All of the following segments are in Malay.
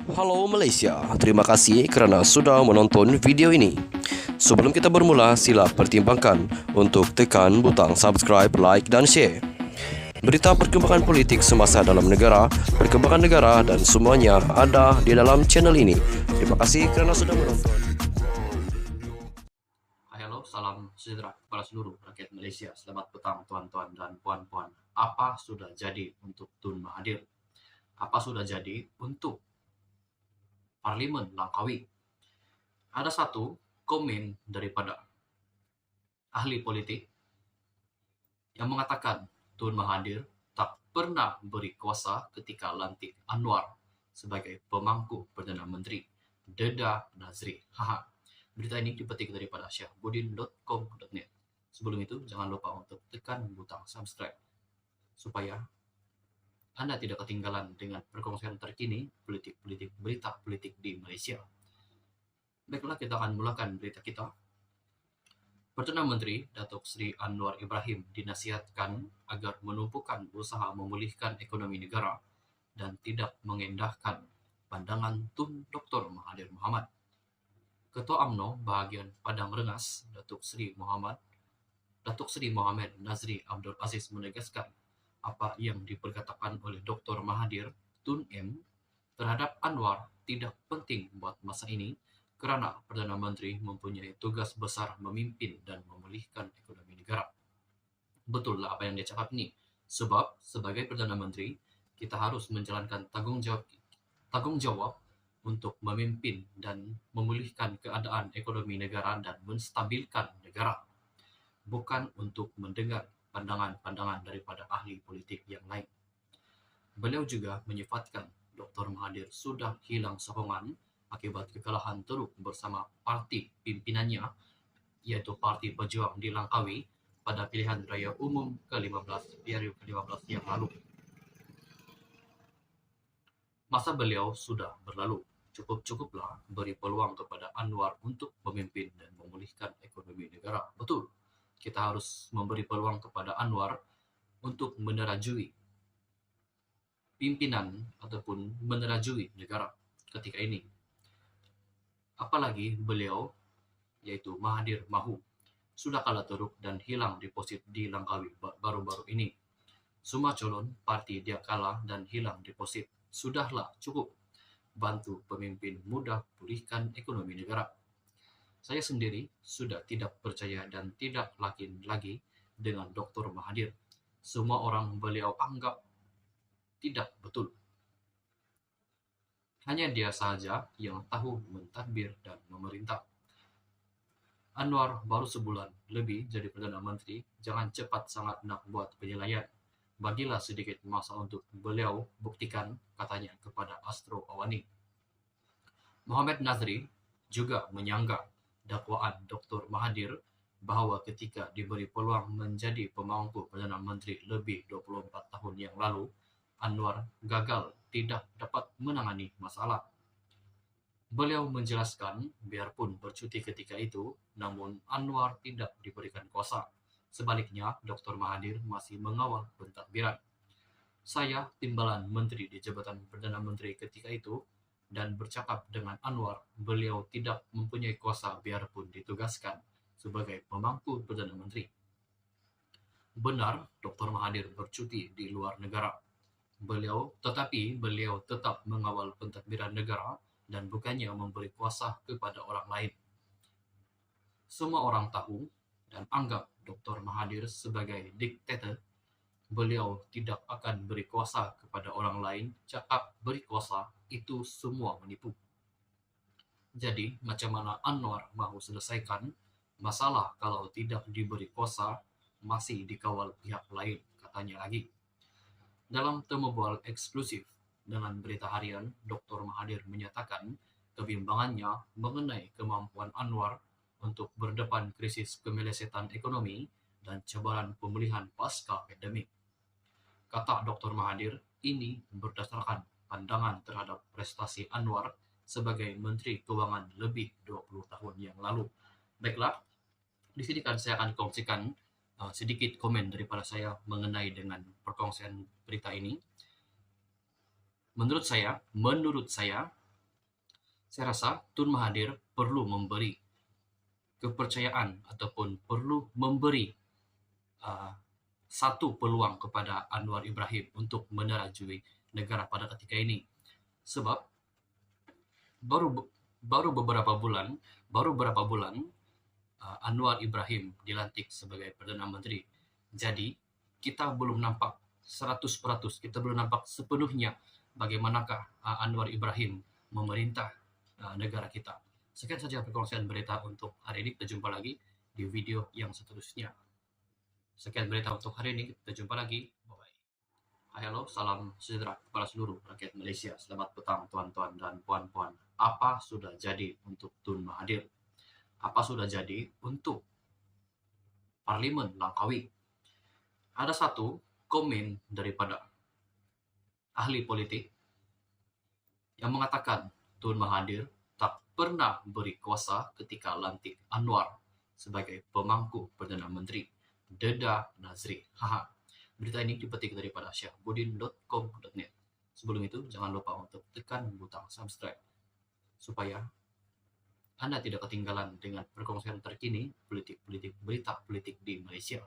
Halo Malaysia, terima kasih kerana sudah menonton video ini. Sebelum kita bermula, sila pertimbangkan untuk tekan butang subscribe, like dan share. Berita perkembangan politik semasa dalam negara, perkembangan negara dan semuanya ada di dalam channel ini. Terima kasih kerana sudah menonton. Halo, salam sejahtera kepada seluruh rakyat Malaysia. Selamat petang tuan-tuan dan puan-puan. Apa sudah jadi untuk Tun Mahathir? Apa sudah jadi untuk Parlimen Langkawi? Ada satu komen daripada ahli politik yang mengatakan Tun Mahathir tak pernah beri kuasa ketika lantik Anwar sebagai pemangku Perdana Menteri. Deda Nazri. Haha. Berita ini dipetik daripada syahbudin.com.net. Sebelum itu, jangan lupa untuk tekan butang subscribe supaya Anda tidak ketinggalan dengan perkongsian terkini berita politik di Malaysia. Baiklah, kita akan mulakan berita kita. Perdana Menteri Datuk Seri Anwar Ibrahim dinasihatkan agar menumpukan usaha memulihkan ekonomi negara dan tidak mengendahkan pandangan Tun Dr. Mahathir Mohamad. Ketua UMNO bahagian Padang Rengas, Datuk Seri Mohamad Nazri Abdul Aziz menegaskan apa yang diperkatakan oleh Dr. Mahathir Tun M terhadap Anwar tidak penting buat masa ini kerana Perdana Menteri mempunyai tugas besar memimpin dan memulihkan ekonomi negara. Betul lah apa yang dia cakap ni. Sebab sebagai Perdana Menteri, kita harus menjalankan tanggungjawab untuk memimpin dan memulihkan keadaan ekonomi negara dan menstabilkan negara. Bukan untuk mendengar pandangan-pandangan daripada ahli politik yang lain. Beliau juga menyifatkan Dr. Mahathir sudah hilang sokongan akibat kekalahan teruk bersama parti pimpinannya, iaitu Parti Pejuang di Langkawi pada pilihan raya umum ke-15 yang lalu. Masa beliau sudah berlalu. Cukup-cukuplah beri peluang kepada Anwar untuk memimpin dan memulihkan ekonomi negara. Betul, kita harus memberi peluang kepada Anwar untuk menerajui pimpinan ataupun menerajui negara ketika ini. Apalagi beliau, yaitu Mahathir Mahu, sudah kalah teruk dan hilang deposit di Langkawi baru-baru ini. Semua calon parti dia kalah dan hilang deposit. Sudahlah cukup bantu pemimpin muda pulihkan ekonomi negara. Saya sendiri sudah tidak percaya dan tidak yakin lagi dengan Dr. Mahathir. Semua orang beliau anggap tidak betul. Hanya dia sahaja yang tahu mentadbir dan memerintah. Anwar baru sebulan lebih jadi Perdana Menteri, jangan cepat sangat nak buat penilaian. Bagilah sedikit masa untuk beliau buktikan, katanya kepada Astro Awani. Mohamad Nazri juga menyanggah dakwaan Dr. Mahathir bahawa ketika diberi peluang menjadi pemangku Perdana Menteri lebih 24 tahun yang lalu, Anwar gagal tidak dapat menangani masalah. Beliau menjelaskan biarpun bercuti ketika itu, namun Anwar tidak diberikan kuasa. Sebaliknya, Dr. Mahathir masih mengawal pentadbiran. Saya timbalan menteri di Jabatan Perdana Menteri ketika itu dan bercakap dengan Anwar, beliau tidak mempunyai kuasa biarpun ditugaskan sebagai pemangku Perdana Menteri. Benar, Dr. Mahathir bercuti di luar negara. Tetapi beliau tetap mengawal pentadbiran negara dan bukannya memberi kuasa kepada orang lain. Semua orang tahu dan anggap Dr. Mahathir sebagai diktator. Beliau tidak akan beri kuasa kepada orang lain. Cakap beri kuasa itu semua menipu. Jadi, macam mana Anwar mahu selesaikan masalah kalau tidak diberi kuasa, masih dikawal pihak lain, katanya lagi. Dalam temu bual eksklusif dengan Berita Harian, Dr. Mahathir menyatakan kebimbangannya mengenai kemampuan Anwar untuk berdepan krisis kemelesetan ekonomi dan cabaran pemulihan pasca pandemik. Kata Dr. Mahathir, ini berdasarkan pandangan terhadap prestasi Anwar sebagai Menteri Keuangan lebih 20 tahun yang lalu. Baiklah, di sini kan saya akan kongsikan sedikit komen daripada saya mengenai dengan perkongsian berita ini. Menurut saya, Saya rasa Tun Mahathir perlu memberi kepercayaan ataupun perlu memberi uh, satu peluang kepada Anwar Ibrahim untuk menerajui negara pada ketika ini. Sebab baru baru beberapa bulan Anwar Ibrahim dilantik sebagai Perdana Menteri. Jadi kita belum nampak 100%, kita belum nampak sepenuhnya bagaimanakah Anwar Ibrahim memerintah negara kita. Sekian saja perkongsian berita untuk hari ini. Kita jumpa lagi di video yang seterusnya. Sekian berita untuk hari ini. Kita jumpa lagi. Bye-bye. Hai, halo, salam sejahtera kepada seluruh rakyat Malaysia. Selamat petang tuan-tuan dan puan-puan. Apa sudah jadi untuk Tun Mahathir? Apa sudah jadi untuk Parlimen Langkawi? Ada satu komen daripada ahli politik yang mengatakan Tun Mahathir tak pernah beri kuasa ketika lantik Anwar sebagai pemangku Perdana Menteri. Deda Nazri. Haha. Berita ini dipetik daripada syahbudin.com.net. Sebelum itu, jangan lupa untuk tekan butang subscribe supaya Anda tidak ketinggalan dengan perkongsian terkini berita politik di Malaysia.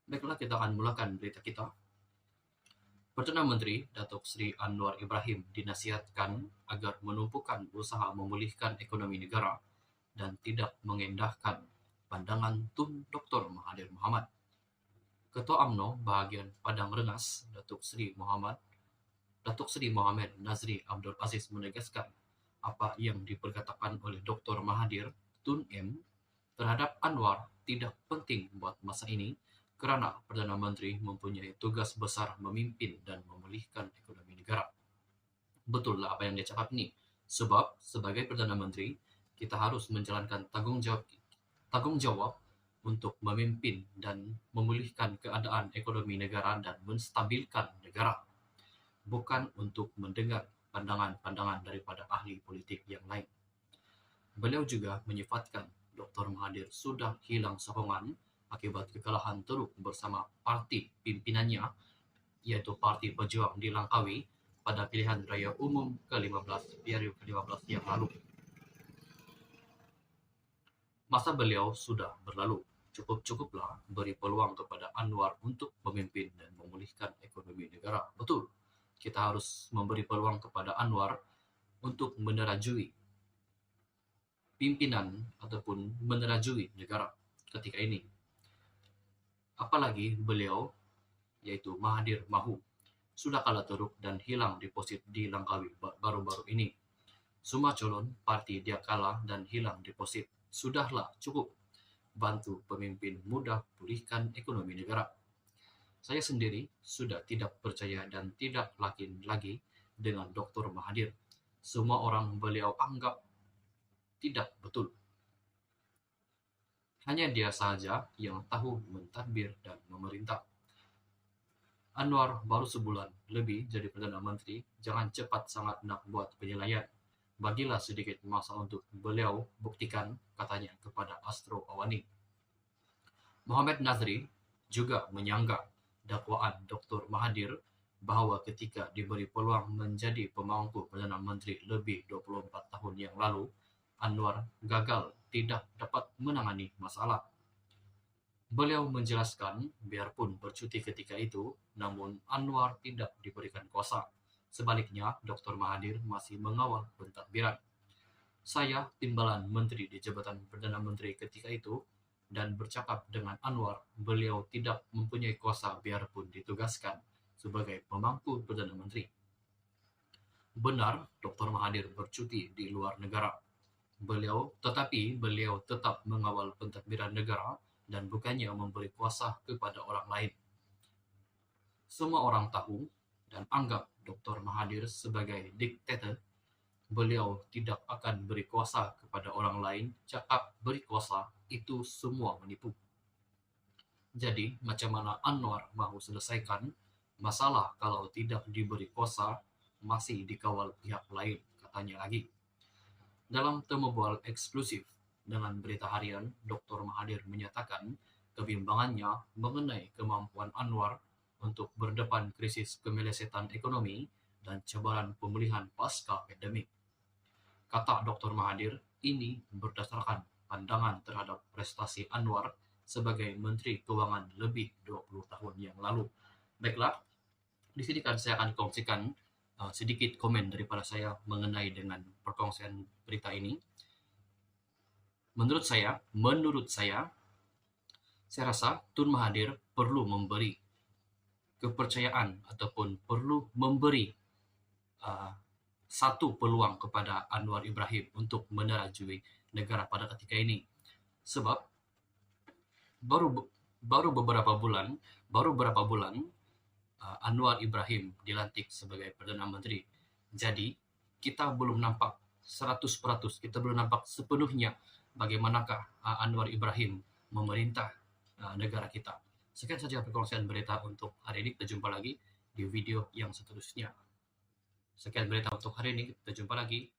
Baiklah, kita akan mulakan berita kita. Perdana Menteri Datuk Seri Anwar Ibrahim dinasihatkan agar menumpukan usaha memulihkan ekonomi negara dan tidak mengendahkan pandangan Tun Dr. Mahathir Mohamad. Ketua UMNO bahagian Padang Rengas, Datuk Seri Mohamad Nazri Abdul Aziz menegaskan apa yang diperkatakan oleh Dr. Mahathir Tun M terhadap Anwar tidak penting buat masa ini kerana Perdana Menteri mempunyai tugas besar memimpin dan memulihkan ekonomi negara. Betul lah apa yang dia cakap ni. Sebab sebagai Perdana Menteri, kita harus menjalankan tanggungjawab untuk memimpin dan memulihkan keadaan ekonomi negara dan menstabilkan negara. Bukan untuk mendengar pandangan-pandangan daripada ahli politik yang lain. Beliau juga menyifatkan Dr. Mahathir sudah hilang sokongan akibat kekalahan teruk bersama parti pimpinannya, iaitu Parti Pejuang di Langkawi pada pilihan raya umum ke-15 yang lalu. Masa beliau sudah berlalu. Cukup-cukuplah beri peluang kepada Anwar untuk memimpin dan memulihkan ekonomi negara. Betul. Kita harus memberi peluang kepada Anwar untuk menerajui pimpinan ataupun menerajui negara ketika ini. Apalagi beliau, yaitu Mahathir Mahu, sudah kalah teruk dan hilang deposit di Langkawi baru-baru ini. Semua calon parti dia kalah dan hilang deposit. Sudahlah cukup. Bantu pemimpin muda pulihkan ekonomi negara. Saya sendiri sudah tidak percaya dan tidak yakin lagi dengan Dr. Mahathir. Semua orang beliau anggap tidak betul. Hanya dia sahaja yang tahu mentadbir dan memerintah. Anwar baru sebulan lebih jadi Perdana Menteri, jangan cepat sangat nak buat penilaian. Bagilah sedikit masa untuk beliau buktikan, katanya kepada Astro Awani. Mohamad Nazri juga menyanggah dakwaan Dr. Mahathir bahawa ketika diberi peluang menjadi pemangku Perdana Menteri lebih 24 tahun yang lalu, Anwar gagal tidak dapat menangani masalah. Beliau menjelaskan biarpun bercuti ketika itu, namun Anwar tidak diberikan kuasa. Sebaliknya, Dr. Mahathir masih mengawal pentadbiran. Saya timbalan menteri di Jabatan Perdana Menteri ketika itu, dan bercakap dengan Anwar, beliau tidak mempunyai kuasa biarpun ditugaskan sebagai pemangku Perdana Menteri. Benar, Dr. Mahathir bercuti di luar negara. Tetapi beliau tetap mengawal pentadbiran negara dan bukannya memberi kuasa kepada orang lain. Semua orang tahu dan anggap Dr. Mahathir sebagai diktator. Beliau tidak akan beri kuasa kepada orang lain, cakap beri kuasa, itu semua menipu. Jadi, macam mana Anwar mahu selesaikan masalah kalau tidak diberi kuasa, masih dikawal pihak lain, katanya lagi. Dalam temu bual eksklusif dengan Berita Harian, Dr. Mahathir menyatakan kebimbangannya mengenai kemampuan Anwar untuk berdepan krisis kemelesetan ekonomi dan cabaran pemulihan pasca pandemik. Kata Dr. Mahathir, ini berdasarkan pandangan terhadap prestasi Anwar sebagai Menteri Keuangan lebih 20 tahun yang lalu. Baiklah, di sini kan saya akan kongsikan sedikit komen daripada saya mengenai dengan perkongsian berita ini. Menurut saya, saya rasa Tun Mahathir perlu memberi kepercayaan ataupun perlu memberi satu peluang kepada Anwar Ibrahim untuk menerajui negara pada ketika ini. Sebab baru beberapa bulan Anwar Ibrahim dilantik sebagai Perdana Menteri. Jadi kita belum nampak 100%, kita belum nampak sepenuhnya bagaimanakah Anwar Ibrahim memerintah negara kita. Sekian saja perkongsian berita untuk hari ini. Kita jumpa lagi di video yang seterusnya. Sekian berita untuk hari ini. Kita jumpa lagi.